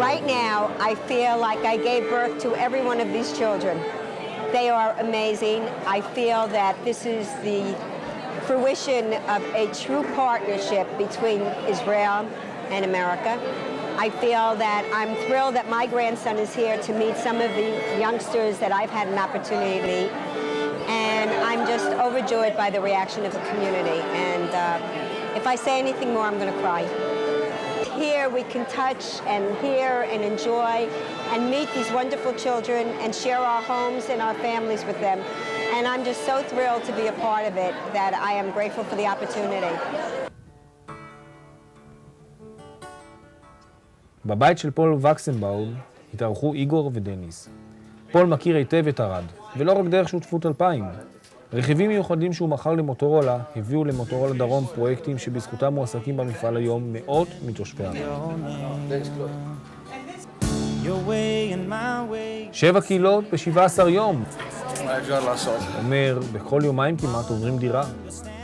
right now, I feel like I gave birth to every one of these children. They are amazing. I feel that this is the fruition of a true partnership between Israel and America. I feel that I'm thrilled that my grandson is here to meet some of the youngsters that I've had an opportunity to meet. And I'm just overjoyed by the reaction of the community. And if I say anything more, I'm going to cry. Here we can touch and hear and enjoy and meet these wonderful children and share our homes and our families with them. And I'm just so thrilled to be a part of it that I am grateful for the opportunity. בבית של פול וקסנבאום התארחו איגור ודניס. פול מכיר היטב את ערד, ולא רק דרך שותפות 2000. רכיבים מיוחדים שהוא מכר למוטורולה הביאו למוטורולה דרום פרויקטים שבזכותם מועסקים במפעל היום מאות מתושבי ערד. 7 קהילות ב-17 יום. מה אפשר לעשות? אומר, בכל יומיים כמעט עוברים דירה.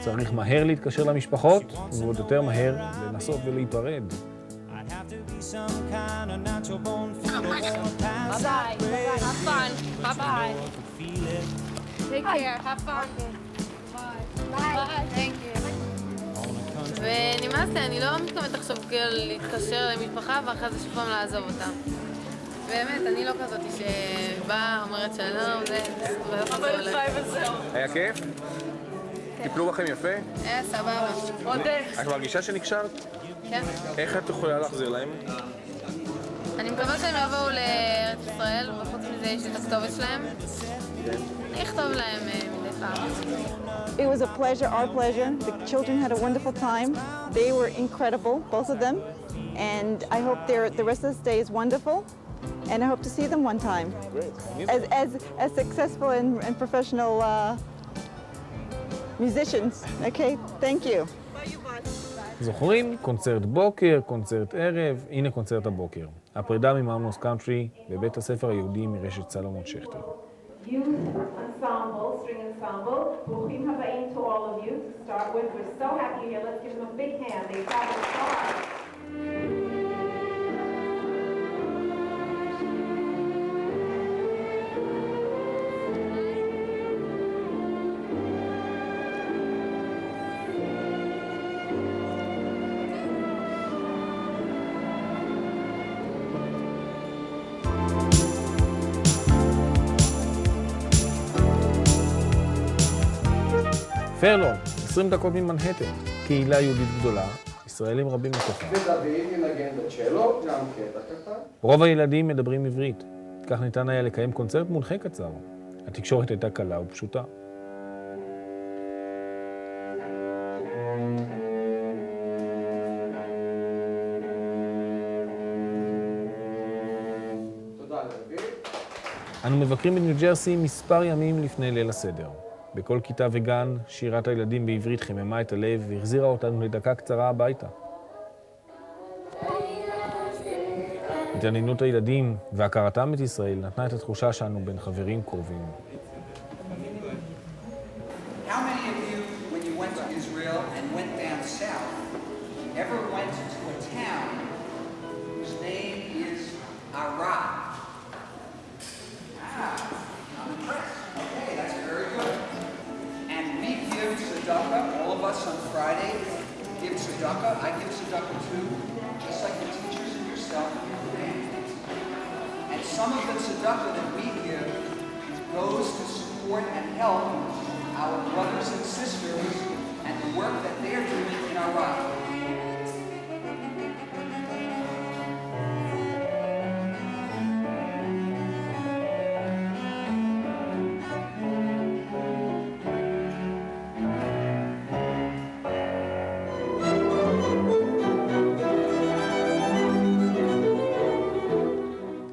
צריך מהר להתקשר למשפחות, ועוד יותר מהר לנסות ולהיפרד. Bye-bye. Have fun. Bye-bye. Take care. Have fun. Bye. Thank you. ונמאס לי, אני לא מתכוונת עכשיו להתקשר למשפחה ואחרי זה שוב פעם לעזוב אותם. באמת, אני לא כזאת שבאה, אומרת שלום, זה... היה כיף? טיפלו בכם יפה? היה סבבה. את מרגישה שנקשרת? כן. איך את יכולה להחזיר להם? אני מקווה שהם יבואו לארץ ישראל, וחוץ מזה יש את הכתובת שלהם. אני אכתוב להם מדי פעם. It was a pleasure, our pleasure. The children had a wonderful time. They were incredible, both of them. And I hope the rest of the stay is wonderful. And I hope to see them one time. As successful and professional musicians. Okay, thank you. זוכרים? קונצרט בוקר, קונצרט ערב, הנה קונצרט הבוקר. הפרידה ממאמנוס קאנטרי בבית הספר היהודי מרשת סלומון שכטר. Youth Ensemble, String Ensemble, ברוכים הבאים to all of you. To start with, we're so happy you're here. Let's give them a big hand. They've got a star. פרלון, 20 דקות ממנהטן, קהילה יהודית גדולה, ישראלים רבים מתוכה. ודוד ינגן בצ'לו, גם קטע קטן. רוב הילדים מדברים עברית, כך ניתן היה לקיים קונצרט מונחה קצר. התקשורת הייתה קלה ופשוטה. תודה לדוד. אנו מבקרים בניו ג'רסי מספר ימים לפני ליל הסדר. בכל כיתה וגן, שירת הילדים בעברית חיממה את הלב והחזירה אותנו לדקה קצרה הביתה. התעניינות הילדים והכרתם את ישראל נתנה את התחושה שאנו בין חברים קרובים. How many of you, when you went to Israel and went down south, ever went to a town whose name is Arad? I'm impressed. Okay, that's very good. And we give tzedakah, all of us on Friday give tzedakah. I give tzedakah too, just like the teachers and yourself and your families. And some of the tzedakah that we give goes to support and help our brothers and sisters and the work that they're doing in Iraq.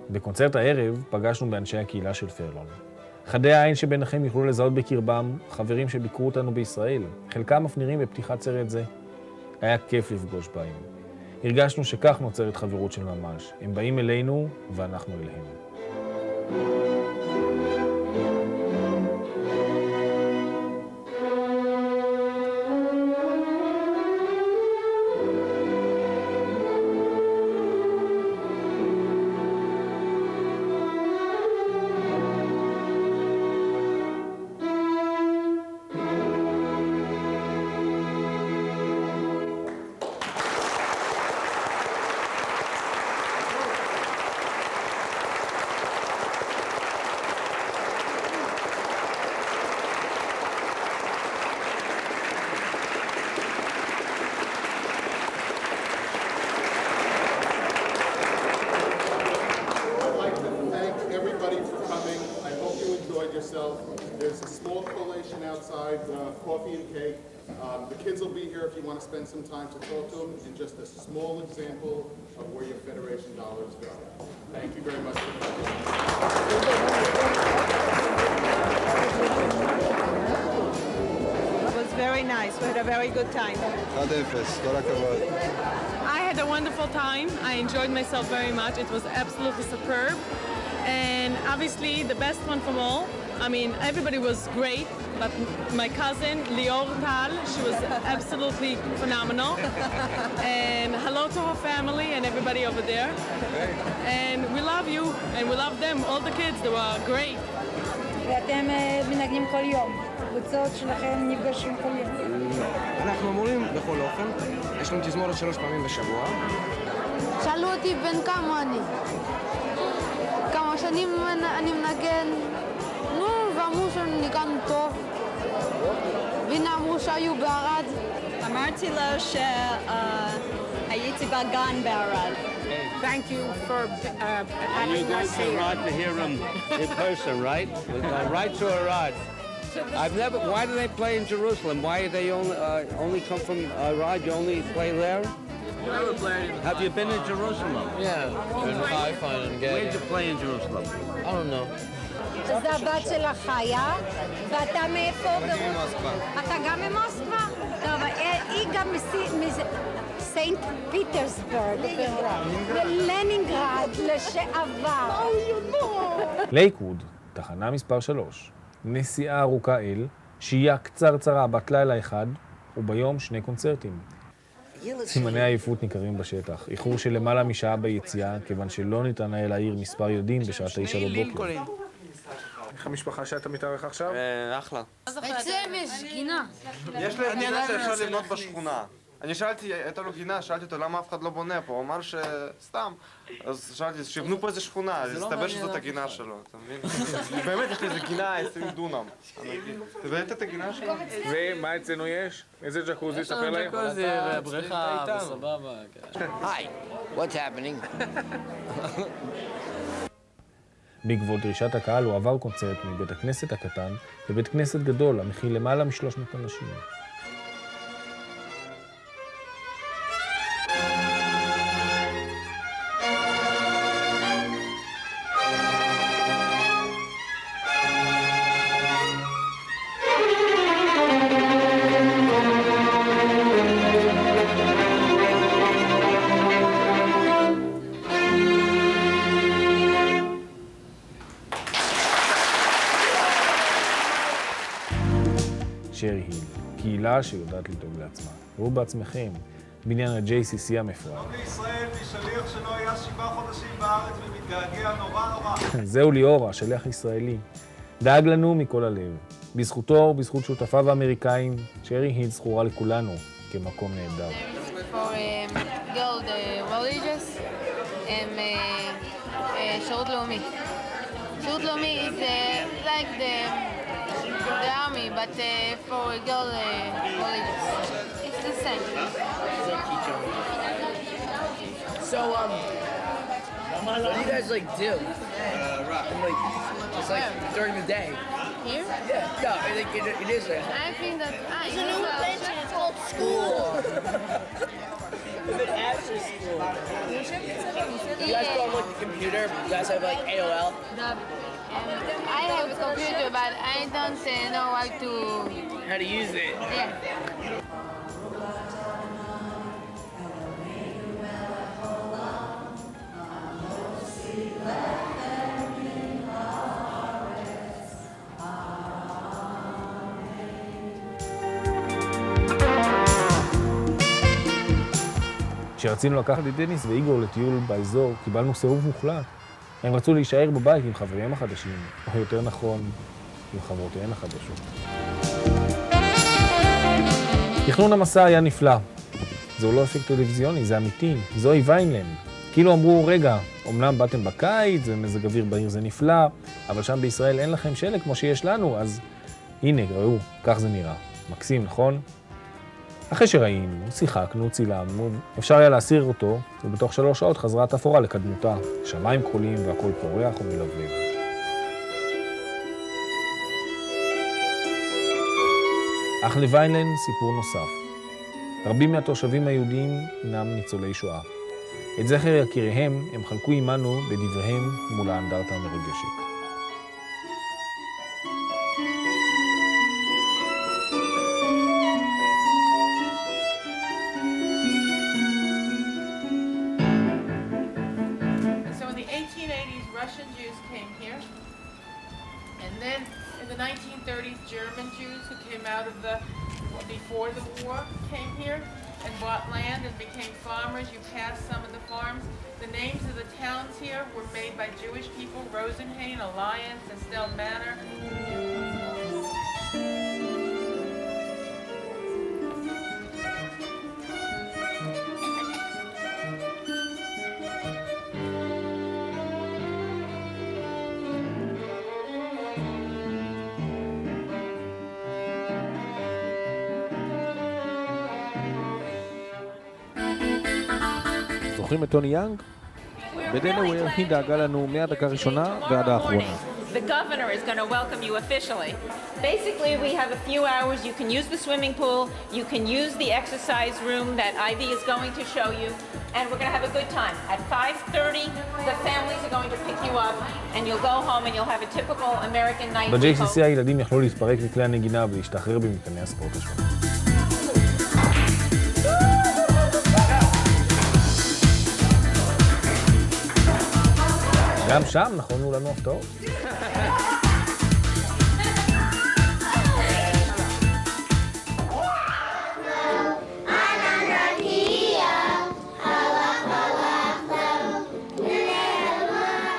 בקונצרט הערב פגשנו באנשי הקהילה של פרלון. חדי העין שביניכם יוכלו לזהות בקרבם חברים שביקרו אותנו בישראל, חלקם אף נראים בפתיחת סרט זה. היה כיף לפגוש בהם. הרגשנו שכך נוצרת חברות של ממש. הם באים אלינו ואנחנו אליהם. coffee and cake. The kids will be here if you want to spend some time to talk to them, and just a small example of where your Federation dollars go. Thank you very much for coming. It was very nice. We had a very good time. 1-0, כל הכבוד. I had a wonderful time. I enjoyed myself very much. It was absolutely superb. And obviously the best one from all. I mean, everybody was great, but my cousin, Lior Tal, she was absolutely phenomenal. And hello to her family and everybody over there. And we love you, and we love them, all the kids, they were great. ואתם מנגנים כל יום. קבוצות שלכם נפגשים כל יום. אנחנו אמורים בכל אופן. יש לנו תזמורת 3 פעמים בשבוע. שאלו אותי בן כמה אני. כמה שנים אני מנגן. נו, ואמרו שניגן טוב. והנה אמרו שהיו בערד. אמרתי לו שהייתי בגן בערד. Thank you for having us here. Arad to hear him in person, right? We've gone right to Arad. I've never. Why do they play in Jerusalem? Why do they only come from Arad? You only play there? Never played. Have you been in Jerusalem? Yeah. In Haifa and Gay. Where did you play in Jerusalem? I don't know. זה הבת של החיה, ואתה מאיפה? אתה גם ממוסקבה? טוב, היא גם מסיינט פיטרסבורג, לנינגרד לשעבר. לייקווד, תחנה מספר 3. נסיעה ארוכה אל, שהייה קצרצרה בת לילה אחד, וביום 2 קונצרטים. סימני העייפות ניכרים בשטח. איחור של למעלה משעה ביציאה, כיוון שלא ניתן היה להעיר מספר יודעים בשעה 9 בבוקר. איך המשפחה שאתה מתארח עכשיו? אחלה. אצלם יש גינה. יש להם גינה שאפשר לבנות בשכונה. אני שאלתי, הייתה לו גינה, שאלתי אותו למה אף אחד לא בונה פה, הוא אמר שסתם. אז שאלתי, שיבנו פה איזה שכונה, אז הסתבר שזאת הגינה שלו, אתה מבין? באמת יש לי איזה גינה 20 דונם. אתה ראית את הגינה שלו? ומה אצלנו יש? איזה ג'קוזי? ספר להם. ג'קוזי ובריכה וסבבה. Hi, what's happening? בעקבות דרישת הקהל הוא עבר קונצרט מבית הכנסת הקטן לבית כנסת גדול המכיל למעלה מ-300 אנשים. שרי היל, קהילה שיודעת לדאוג לעצמה. ראו בעצמכם, בניין ה-JCC המפואר. טוב לישראל, משליח שלא היה 7 חודשים בארץ ומתגעגע נורא. זהו ליאור, השליח ישראלי. דאג לנו מכל הלב. בזכותו ובזכות שותפיו האמריקאים, שרי היל זכורה לכולנו כמקום נהדר. שירות לאומי. שירות לאומי is like the army, but for girl religious. It's the same. So, what do you guys like do? Like, just like during the day. Here? Yeah, no, I think it is there. I think that There's a new invention, it's called school. Even after school. You guys go on like the computer, you guys have like AOL. I have a computer, but I don't know how to use it. Yeah. כשרצינו לקחת את דניס ואיגור לטיול באזור, קיבלנו סירוב מוחלט. הם רצו להישאר בבית עם חברים החדשים, או יותר נכון, עם חברותיהן החדשות. תכנון המסע היה נפלא. זהו לא אפקט טלוויזיוני, זה אמיתי. זוהי ויינלנד. כאילו אמרו, רגע, אמנם באתם בקיץ, ומזג אוויר בעיר זה נפלא, אבל שם בישראל אין לכם שלג כמו שיש לנו, אז הנה, ראו, כך זה נראה. מקסים, נכון? אחרי שראינו, שיחקנו, צילמנו, אפשר היה להסיר אותו, ובתוך 3 שעות חזרה התפאורה לקדמותה. שמיים כחולים והכל פורח ומלבלב. אך לוויינלן סיפור נוסף. רבים מהתושבים היהודים הינם ניצולי שואה. את זכר יקיריהם הם חלקו עמנו בדבריהם מול האנדרטה המרגשת. So in the 1880s, Russian Jews came here. And then in the 1930s, German Jews who came out of before the war came here and bought land and became farmers. You passed some of the farms. The names of the towns here were made by Jewish people: Rosenhain, Alliance, Estelle Manor. זוכרים את טוני יאנג? בדלוור היא דאגה לנו מהדקה הראשונה ועד האחרונה. The governor is going to welcome you officially. Basically, we have a few hours. You can use the swimming pool. You can use the exercise room that Ivy is going to show you. And we're going to have a good time. At 5:30, the families are going to pick you up, and you'll go home and you'll have a typical American night. ב-JCC הילדים יכלו להתפרק מכלי הנגינה ולהשתחרר במתקני הספורט השונים. גם שם נכונו לנו הפתעות.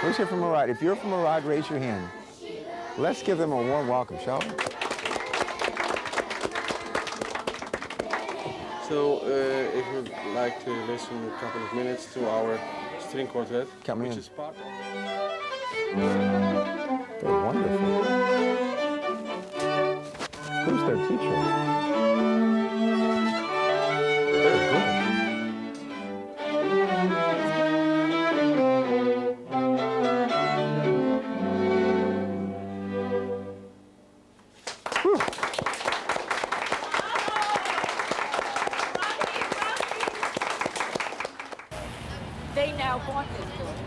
Who's here from Arad? If you're from Arad, raise your hand. Let's give them a warm welcome, shall we? So, if you'd like to listen a couple of minutes to our string quartet, which is part of... They're wonderful. Who's their teacher? They're good. They now bought this building.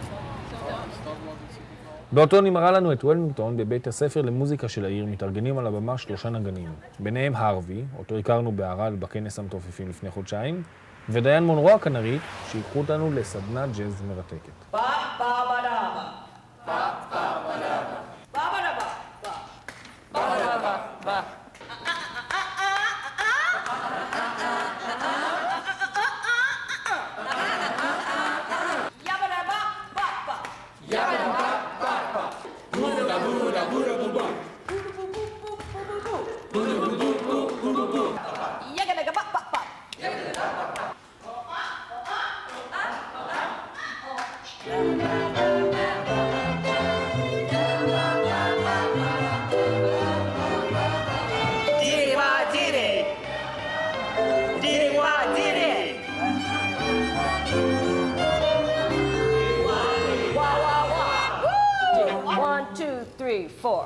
באותו נמרה לנו את וולמינגטון בבית הספר למוזיקה של העיר מתארגנים על הבמה 3 נגנים. ביניהם הרווי, אותו הכרנו בערד בכנס המתופפים לפני חודשיים, ודיין מונרו הכנרית, שיקחו אותנו לסדנת ג'אז מרתקת. One, two, three, four.